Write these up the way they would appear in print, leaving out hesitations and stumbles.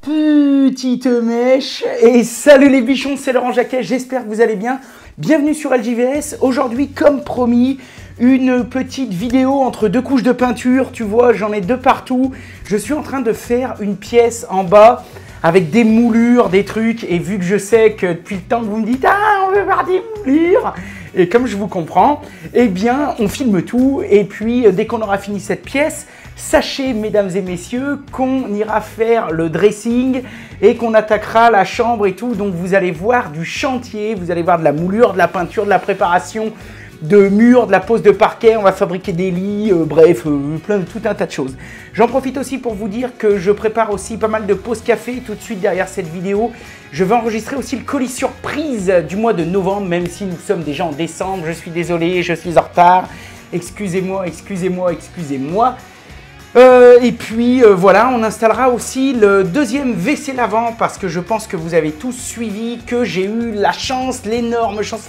Petite mèche et salut les bichons, c'est Laurent Jacquet, j'espère que vous allez bien. Bienvenue sur LJVS. Aujourd'hui, comme promis, une petite vidéo entre deux couches de peinture. Tu vois, j'en ai deux partout. Je suis en train de faire une pièce en bas avec des moulures, des trucs. Et vu que je sais que depuis le temps que vous me dites « Ah, on veut voir des moulures !» Et comme je vous comprends, eh bien, on filme tout. Et puis, dès qu'on aura fini cette pièce, sachez, mesdames et messieurs, qu'on ira faire le dressing et qu'on attaquera la chambre et tout. Donc, vous allez voir du chantier, vous allez voir de la moulure, de la peinture, de la préparation de murs, de la pose de parquet. On va fabriquer des lits, bref, tout un tas de choses. J'en profite aussi pour vous dire que je prépare aussi pas mal de pauses café tout de suite derrière cette vidéo. Je vais enregistrer aussi le colis surprise du mois de novembre, même si nous sommes déjà en décembre. Je suis désolé, je suis en retard. Excusez-moi, excusez-moi, excusez-moi. Et puis voilà, on installera aussi le deuxième WC lavant parce que je pense que vous avez tous suivi que j'ai eu la chance, l'énorme chance,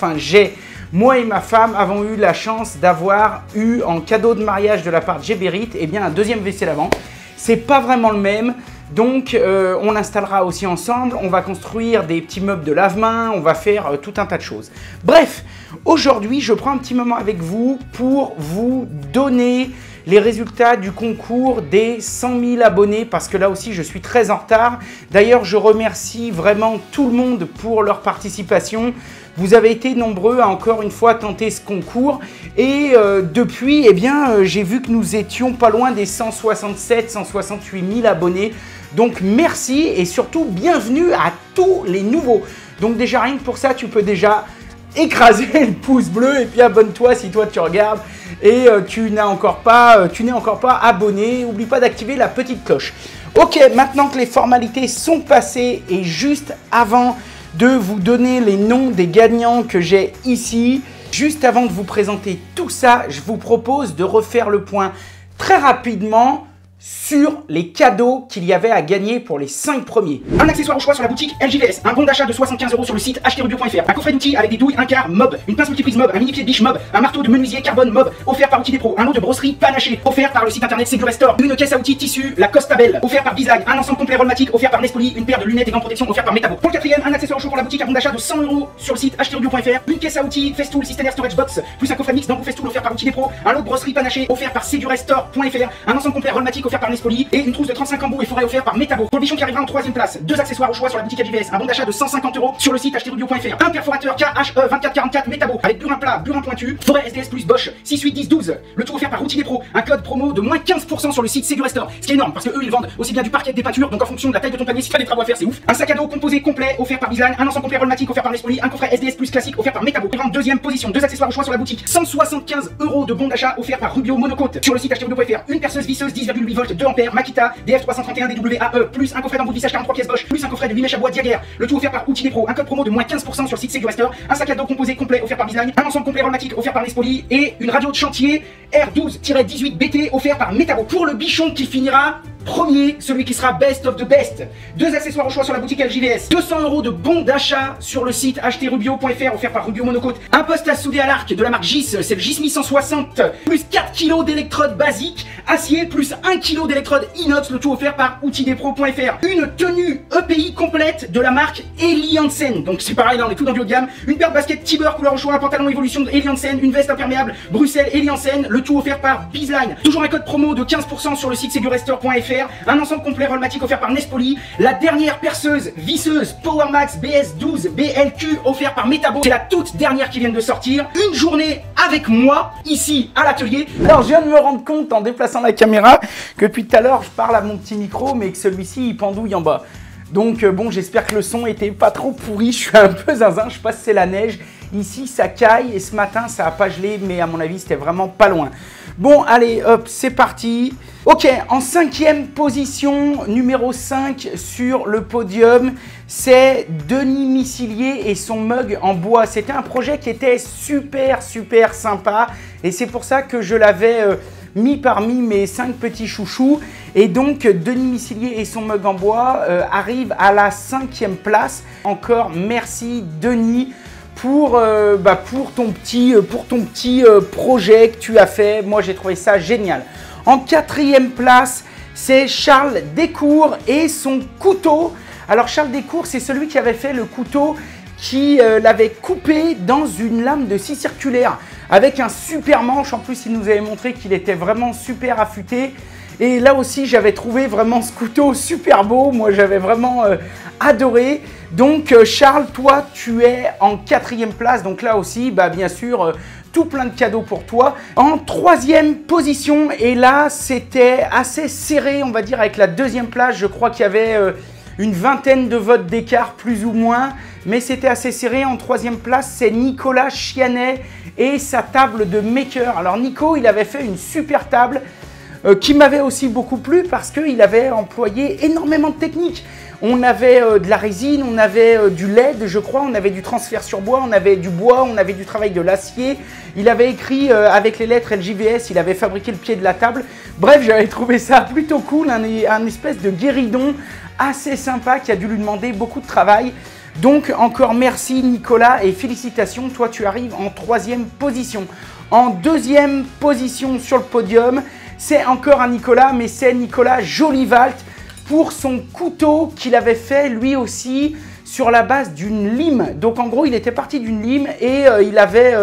moi et ma femme avons eu la chance d'avoir eu en cadeau de mariage de la part de Géberit, eh bien un deuxième WC lavant. C'est pas vraiment le même, donc on l'installera aussi ensemble. On va construire des petits meubles de lave-main, on va faire tout un tas de choses. Bref, aujourd'hui, je prends un petit moment avec vous pour vous donner les résultats du concours des 100 000 abonnés parce que là aussi je suis très en retard. D'ailleurs, je remercie vraiment tout le monde pour leur participation. Vous avez été nombreux à encore une fois tenter ce concours et depuis, eh bien, j'ai vu que nous étions pas loin des 167 168 000 abonnés. Donc merci et surtout bienvenue à tous les nouveaux. Donc déjà rien que pour ça, tu peux déjà écraser le pouce bleu et puis abonne-toi si toi tu regardes et tu n'es encore pas abonné. N'oublie pas d'activer la petite cloche. Ok, maintenant que les formalités sont passées et juste avant de vous donner les noms des gagnants que j'ai ici, juste avant de vous présenter tout ça, je vous propose de refaire le point très rapidement sur les cadeaux qu'il y avait à gagner pour les 5 premiers. Un accessoire au choix sur la boutique LJVS, un bon d'achat de 75 € sur le site acheterubio.fr, un coffret d'outils avec des douilles, un quart Mob, une pince multiprise Mob, un mini pied de biche Mob, un marteau de menuisier carbone Mob, offert par Outils des Pros, un lot de brosserie Panaché, offert par le site internet Segurestore, une caisse à outils tissu, la Costabel, offert par Bizac, un ensemble complet Rolmatic, offert par Nespoli, une paire de lunettes et gants de protection, offert par Metabo. Pour le quatrième, un accessoire au choix pour la boutique, un bon d'achat de 100 € sur le site acheterubio.fr, une caisse à outils Festool System Storage Box, plus un coffret mix d'embouts Festool offert par Outils des Pros, un lot de brosserie Panaché, offert par Segurestore.fr, un ensemble complet Rolmatic offert par Nespoli et une trousse de 35 embouts et forêts offert par Metabo. Pour le bichon qui arrivera en 3ème place, deux accessoires au choix sur la boutique LJVS, un bon d'achat de 150 € sur le site acheterubio.fr, un perforateur KHE2444 Metabo avec burin plat, burin pointu, forêt SDS plus Bosch 6, 8, 10, 12. Le tout offert par Outils des Pros, un code promo de moins 15% sur le site Segurestore. Ce qui est énorme parce que eux ils vendent aussi bien du parquet que des peintures, donc en fonction de la taille de ton panier, si tu as des travaux à faire, c'est ouf. Un sac à dos composé complet offert par Bizline, un ensemble complet Rolmatic offert par Nespoli, un coffret SDS plus classique offert par Metabo. En deuxième position, deux accessoires au choix sur la boutique, 175 € de bon d'achat offert par Rubio Monocote sur le site acheterubio.fr, une perceuse visseuse 10,8 volts 2 ampères Makita DF331 DWAE, plus un coffret d'embout de vissage 43 pièces Bosch, plus un coffret de 8 mèches à bois Diaguerre. Le tout offert par Outils des Pros, un code promo de moins 15% sur le site Segurestore, un sac à dos composé complet offert par Bizline, un ensemble complet Rolmatic offert par Nespoli et une radio de chantier R12-18 BT offert par Metabo. Pour le bichon qui finira premier, celui qui sera best of the best, deux accessoires au choix sur la boutique LJVS, 200 € de bons d'achat sur le site acheterubio.fr offert par Rubio Monocote, un poste à souder à l'arc de la marque GIS, c'est le GIS 160, plus 4 kg d'électrodes basiques, acier, plus 1 kg d'électrodes inox, le tout offert par outildespros.fr, une tenue EPI complète de la marque Eli Hansen, donc c'est pareil là on est tout dans du haut de gamme, une paire de baskets Tiber couleur au choix, un pantalon évolution de Eli Hansen, une veste imperméable Bruxelles Eli Hansen, le tout offert par Bizline, toujours un code promo de 15% sur le site segurestore.fr, un ensemble complet Rolmatic offert par Nespoli, la dernière perceuse visseuse PowerMax BS12 BLQ offert par Metabo, c'est la toute dernière qui vient de sortir, une journée avec moi ici à l'atelier. Alors je viens de me rendre compte en déplaçant la caméra que depuis tout à l'heure je parle à mon petit micro mais que celui-ci il pendouille en bas. Donc bon, j'espère que le son était pas trop pourri, je suis un peu zinzin, je sais pas si c'est la neige. Ici ça caille et ce matin ça a pas gelé mais à mon avis c'était vraiment pas loin. Bon allez hop, c'est parti. Ok, en 5e position, numéro 5 sur le podium, c'est Denis Missilier et son mug en bois. C'était un projet qui était super sympa et c'est pour ça que je l'avais mis parmi mes 5 petits chouchous. Et donc Denis Missilier et son mug en bois arrivent à la 5e place. Encore merci Denis pour ton petit projet que tu as fait. Moi j'ai trouvé ça génial. En 4e place, c'est Charles Descours et son couteau. Alors Charles Descours, c'est celui qui avait fait le couteau qui l'avait coupé dans une lame de scie circulaire avec un super manche. En plus, il nous avait montré qu'il était vraiment super affûté. Et là aussi, j'avais trouvé vraiment ce couteau super beau. Moi, j'avais vraiment adoré. Donc, Charles, toi, tu es en 4e place. Donc là aussi, bah, bien sûr, tout plein de cadeaux pour toi. En 3e position, et là, c'était assez serré, on va dire, avec la 2e place. Je crois qu'il y avait une vingtaine de votes d'écart, plus ou moins. Mais c'était assez serré. En 3e place, c'est Nicolas Chianet et sa table de maker. Alors, Nico, il avait fait une super table qui m'avait aussi beaucoup plu parce qu'il avait employé énormément de techniques. On avait de la résine, on avait du LED, je crois, on avait du transfert sur bois, on avait du bois, on avait du travail de l'acier. Il avait écrit avec les lettres LJVS, il avait fabriqué le pied de la table. Bref, j'avais trouvé ça plutôt cool, un espèce de guéridon assez sympa qui a dû lui demander beaucoup de travail. Donc encore merci Nicolas et félicitations, toi tu arrives en 3e position. En 2e position sur le podium, c'est encore un Nicolas, mais c'est Nicolas Jolivalt pour son couteau qu'il avait fait lui aussi sur la base d'une lime. Donc en gros, il était parti d'une lime et il avait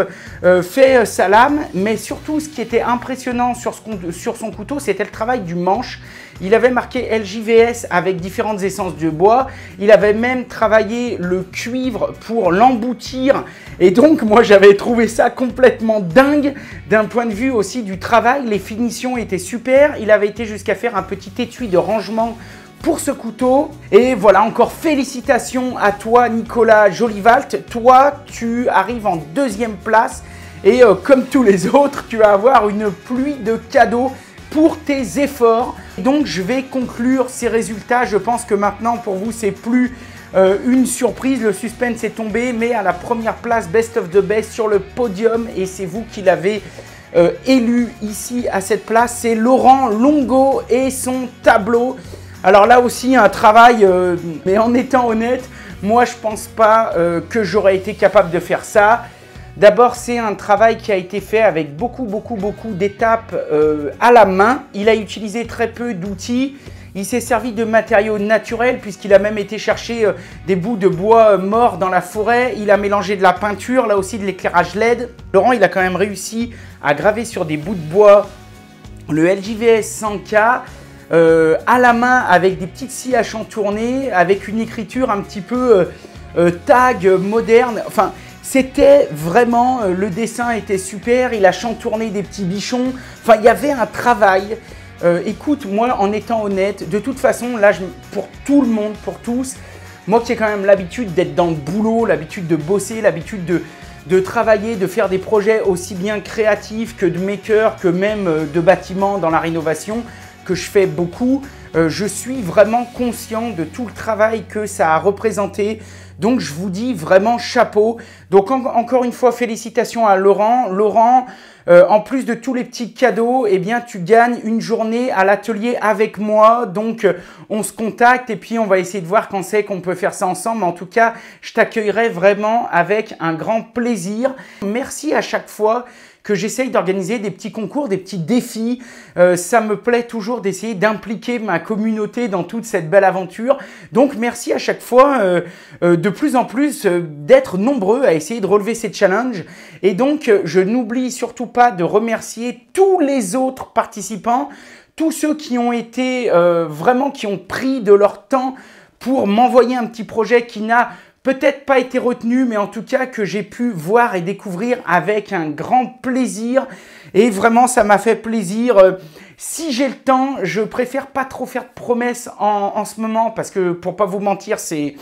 fait sa lame. Mais surtout, ce qui était impressionnant sur son couteau, c'était le travail du manche. Il avait marqué LJVS avec différentes essences de bois. Il avait même travaillé le cuivre pour l'emboutir. Et donc, moi, j'avais trouvé ça complètement dingue d'un point de vue aussi du travail. Les finitions étaient super. Il avait été jusqu'à faire un petit étui de rangement pour ce couteau. Et voilà, encore félicitations à toi, Nicolas Jolivalt. Toi, tu arrives en 2e place. Et comme tous les autres, tu vas avoir une pluie de cadeaux pour tes efforts. Donc je vais conclure ces résultats. Je pense que maintenant pour vous c'est plus une surprise, le suspense est tombé, mais à la première place Best of the Best sur le podium, et c'est vous qui l'avez élu ici à cette place, c'est Laurent Longo et son tableau. Alors là aussi un travail, mais en étant honnête, moi je pense pas que j'aurais été capable de faire ça. D'abord, c'est un travail qui a été fait avec beaucoup d'étapes à la main. Il a utilisé très peu d'outils. Il s'est servi de matériaux naturels puisqu'il a même été chercher des bouts de bois morts dans la forêt. Il a mélangé de la peinture, là aussi de l'éclairage LED. Laurent, il a quand même réussi à graver sur des bouts de bois le LJVS 100K à la main avec des petites scies à chantourner, avec une écriture un petit peu tag moderne. Enfin, c'était vraiment, le dessin était super, il a chantourné des petits bichons, enfin il y avait un travail. Écoute, moi en étant honnête, de toute façon là pour tout le monde, pour tous, moi qui ai quand même l'habitude d'être dans le boulot, l'habitude de bosser, l'habitude de travailler, de faire des projets aussi bien créatifs que de maker, que même de bâtiments dans la rénovation, que je fais beaucoup, je suis vraiment conscient de tout le travail que ça a représenté. Donc je vous dis vraiment chapeau. Donc encore une fois, félicitations à Laurent. Laurent, en plus de tous les petits cadeaux, eh bien tu gagnes une journée à l'atelier avec moi. Donc on se contacte et puis on va essayer de voir quand c'est qu'on peut faire ça ensemble. En tout cas, je t'accueillerai vraiment avec un grand plaisir. Merci à chaque fois que j'essaye d'organiser des petits concours, des petits défis. Ça me plaît toujours d'essayer d'impliquer ma communauté dans toute cette belle aventure. Donc merci à chaque fois de plus en plus d'être nombreux à essayer de relever ces challenges. Et donc je n'oublie surtout pas de remercier tous les autres participants, tous ceux qui ont été vraiment, qui ont pris de leur temps pour m'envoyer un petit projet qui n'a peut-être pas été retenu, mais en tout cas que j'ai pu voir et découvrir avec un grand plaisir. Et vraiment, ça m'a fait plaisir. Si j'ai le temps, je préfère pas trop faire de promesses en ce moment, parce que pour pas vous mentir, c'est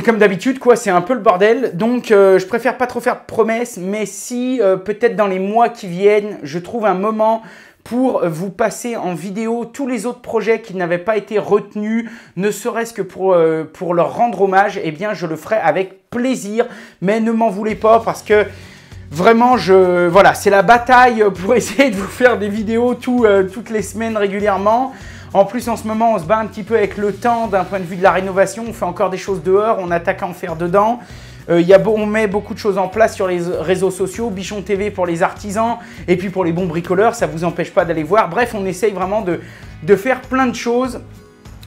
comme d'habitude, quoi. C'est un peu le bordel. Donc, je préfère pas trop faire de promesses, mais si peut-être dans les mois qui viennent, je trouve un moment pour vous passer en vidéo tous les autres projets qui n'avaient pas été retenus, ne serait-ce que pour leur rendre hommage, eh bien je le ferai avec plaisir. Mais ne m'en voulez pas parce que vraiment, voilà, c'est la bataille pour essayer de vous faire des vidéos toutes les semaines régulièrement. En plus, en ce moment, on se bat un petit peu avec le temps d'un point de vue de la rénovation. On fait encore des choses dehors, on attaque à en faire dedans. On met beaucoup de choses en place sur les réseaux sociaux, Bichon TV pour les artisans et puis pour les bons bricoleurs, ça ne vous empêche pas d'aller voir. Bref, on essaye vraiment de faire plein de choses.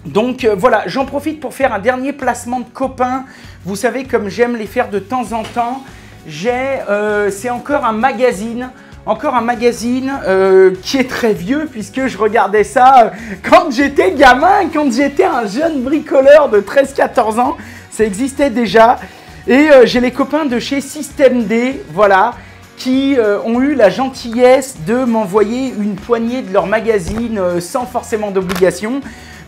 Donc voilà, j'en profite pour faire un dernier placement de copains. Vous savez, comme j'aime les faire de temps en temps, c'est encore un magazine. Qui est très vieux puisque je regardais ça quand j'étais gamin, quand j'étais un jeune bricoleur de 13-14 ans. Ça existait déjà. Et j'ai les copains de chez Système D, voilà, qui ont eu la gentillesse de m'envoyer une poignée de leur magazine sans forcément d'obligation.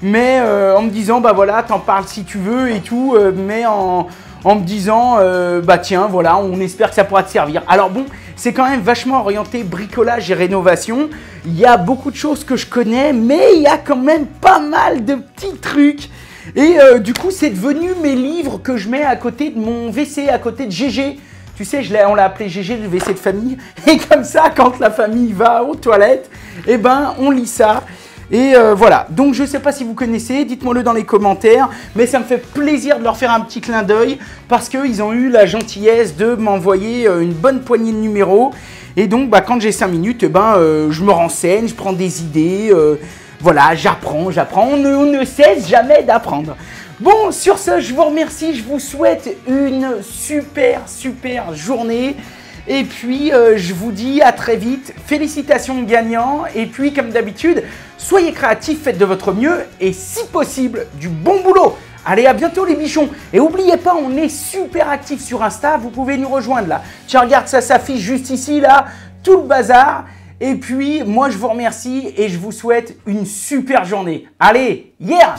Mais en me disant, bah voilà, t'en parles si tu veux et tout, mais en me disant, bah tiens, voilà, on espère que ça pourra te servir. Alors bon, c'est quand même vachement orienté bricolage et rénovation. Il y a beaucoup de choses que je connais, mais il y a quand même pas mal de petits trucs. Et du coup, c'est devenu mes livres que je mets à côté de mon WC, à côté de GG. Tu sais, on l'a appelé GG, le WC de famille. Et comme ça, quand la famille va aux toilettes, eh ben, on lit ça. Et voilà, donc je ne sais pas si vous connaissez, dites-moi-le dans les commentaires, mais ça me fait plaisir de leur faire un petit clin d'œil parce qu'ils ont eu la gentillesse de m'envoyer une bonne poignée de numéros. Et donc, bah, quand j'ai 5 minutes, je me renseigne, je prends des idées, voilà, j'apprends, on ne cesse jamais d'apprendre. Bon, sur ce, je vous remercie, je vous souhaite une super journée. Et puis, je vous dis à très vite. Félicitations gagnants. Et puis, comme d'habitude, soyez créatifs, faites de votre mieux et si possible, du bon boulot. Allez, à bientôt les bichons. Et n'oubliez pas, on est super actifs sur Insta. Vous pouvez nous rejoindre là. Tiens, regarde, ça s'affiche juste ici, là. Tout le bazar. Et puis, moi, je vous remercie et je vous souhaite une super journée. Allez, yeah!